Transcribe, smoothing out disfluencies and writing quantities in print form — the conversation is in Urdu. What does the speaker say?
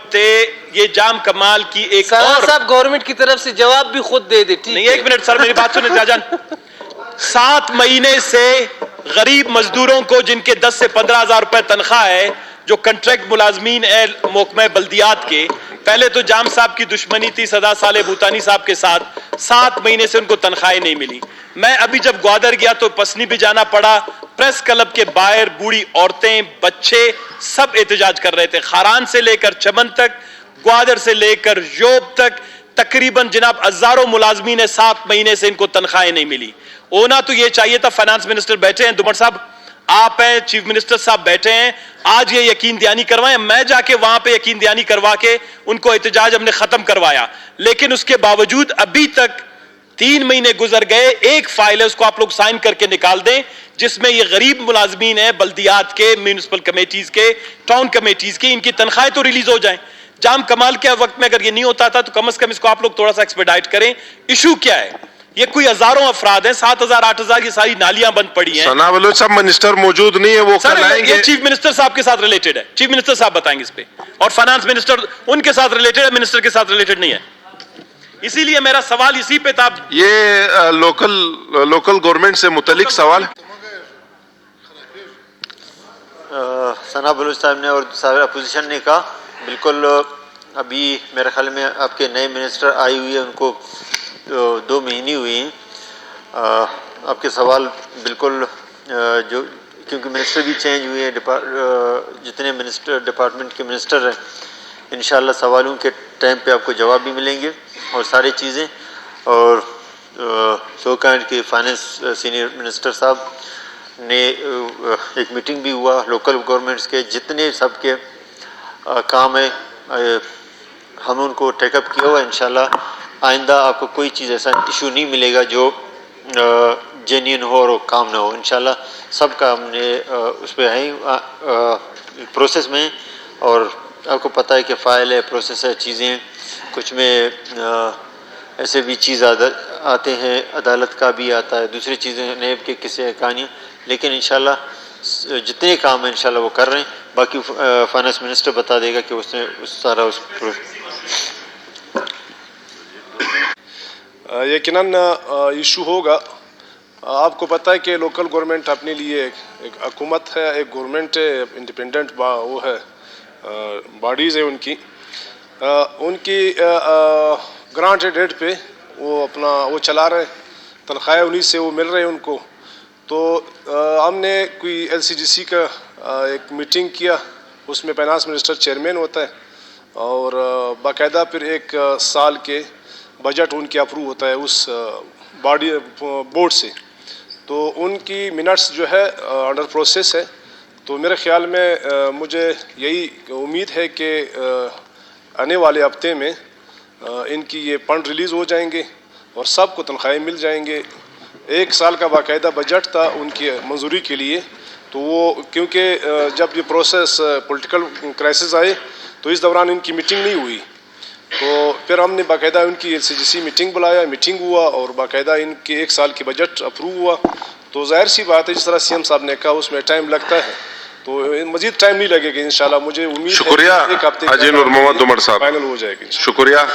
ہفتے یہ جام کمال کی ایک اور صاحب گورنمنٹ کی طرف سے جواب بھی خود دے دے. نہیں، ایک منٹ سر، میری بات سنیں جاجان. 7 مہینے سے غریب مزدوروں کو جن کے 10 سے 15,000 روپے تنخواہ ہے، جو کنٹریکٹ ملازمین ہیں محکمہ بلدیات کے، پہلے تو جام صاحب کی دشمنی تھی صدا صالح بھوتانی صاحب کے ساتھ، 7 مہینے سے ان کو تنخواہیں نہیں ملی. میں ابھی جب گوادر گیا تو پسنی بھی جانا پڑا، پریس کلب کے باہر بوڑھی عورتیں بچے سب احتجاج کر رہے تھے. خاران سے لے کر چمن تک، گوادر سے لے کر یوب تک، تقریباً جناب ہزاروں ملازمین 7 مہینے سے ان کو تنخواہیں نہیں ملی. ہونا تو یہ چاہیے تھا. فائنانس منسٹر بیٹھے ہیں، دمر صاحب آپ ہیں، چیف منسٹر صاحب بیٹھے ہیں، آج یہ یقین دہانی کروائیں. میں جا کے وہاں پہ یقین دہانی کروا کے ان کو احتجاج ہم نے ختم کروایا، لیکن اس کے باوجود ابھی تک 3 مہینے گزر گئے. ایک فائل ہے، اس کو آپ لوگ سائن کر کے نکال دیں، جس میں یہ غریب ملازمین ہیں بلدیات کے، میونسپل کمیٹیز کے، ٹاؤن کمیٹیز کی، ان کی تنخواہیں تو ریلیز ہو جائیں. جام کمال کے وقت میں اگر یہ نہیں ہوتا تھا تو کم از کم اس کو آپ لوگ تھوڑا سا ایکسپیڈائٹ کریں. ایشو کیا ہے؟ یہ کوئی ہزاروں افراد ہیں، 7,000 8,000 کی ساری نالیاں بند پڑی ہیں. ثنا بلوچ صاحب منسٹر موجود نہیں ہے، وہ کل آئیں گے. یہ چیف منسٹر صاحب کے ساتھ ریلیٹڈ ہے، چیف منسٹر صاحب بتائیں گے اس پہ، اور فائنانس منسٹر ان کے ساتھ ریلیٹڈ ہے، منسٹر کے ساتھ ریلیٹڈ نہیں ہے. اسی لیے میرا سوال اسی پہ تھا. یہ لوکل گورنمنٹ سے متعلق سوال. ثنا بلوچ صاحب نے اور اپوزیشن نے کہا بالکل. ابھی میرے خیال میں آپ کے نئے منسٹر آئی ہوئی ہے، ان کو 2 مہینے ہوئی ہیں. آپ کے سوال بالکل جو کیونکہ منسٹر بھی چینج ہوئے ہیں، جتنے منسٹر ڈپارٹمنٹ کے منسٹر ہیں، انشاءاللہ سوالوں کے ٹائم پہ آپ کو جواب بھی ملیں گے اور ساری چیزیں. اور سوکانڈ کے فائنانس سینئر منسٹر صاحب نے ایک میٹنگ بھی ہوا، لوکل گورنمنٹس کے جتنے سب کے کام ہے ہم ان کو ٹیک اپ کیا ہوا. انشاءاللہ آئندہ آپ کو کوئی چیز ایسا ایشو نہیں ملے گا جو جینین ہو اور کام نہ ہو. انشاءاللہ سب کا ہم نے اس پہ ہیں پروسیس میں. اور آپ کو پتہ ہے کہ فائل ہے، پروسیس ہے، چیزیں کچھ میں ایسے بھی چیز آتے ہیں، عدالت کا بھی آتا ہے، دوسری چیزیں نیب کے کسی کہانیاں، لیکن انشاءاللہ جتنے کام ہیں انشاءاللہ وہ کر رہے ہیں. باقی فائنانس منسٹر بتا دے گا کہ اس نے سارا اس یقیناً ایشو ہوگا. آپ کو پتہ ہے کہ لوکل گورنمنٹ اپنے لیے ایک حکومت ہے، ایک گورنمنٹ ہے، انڈیپینڈنٹ وہ ہے، باڈیز ہیں ان کی گرانٹ ڈیٹ پہ وہ چلا رہے، تنخواہیں انہیں سے وہ مل رہے ہیں ان کو. تو ہم نے کوئی LCGC کا ایک میٹنگ کیا، اس میں فائنانس منسٹر چیئرمین ہوتا ہے، اور باقاعدہ پھر 1 سال کے بجٹ ان کی اپروو ہوتا ہے اس بورڈ سے. تو ان کی منٹس جو ہے انڈر پروسیس ہے. تو میرے خیال میں مجھے یہی امید ہے کہ آنے والے ہفتے میں ان کی یہ فنڈ ریلیز ہو جائیں گے اور سب کو تنخواہیں مل جائیں گے. 1 سال کا باقاعدہ بجٹ تھا ان کی منظوری کے لیے. تو وہ کیونکہ جب یہ پروسیس پولیٹیکل کرائسس آئے تو اس دوران ان کی میٹنگ نہیں ہوئی، تو پھر ہم نے باقاعدہ ان کی LCGC میٹنگ بلایا، میٹنگ ہوا اور باقاعدہ ان کے 1 سال کی بجٹ اپروو ہوا. تو ظاہر سی بات ہے، جس طرح CM صاحب نے کہا اس میں ٹائم لگتا ہے، تو مزید ٹائم نہیں لگے گا انشاءاللہ. مجھے امید ہے شکریہ ایک ہفتے حاجی نور محمد دمر صاحب، فائنل ہو جائے گا. شکریہ.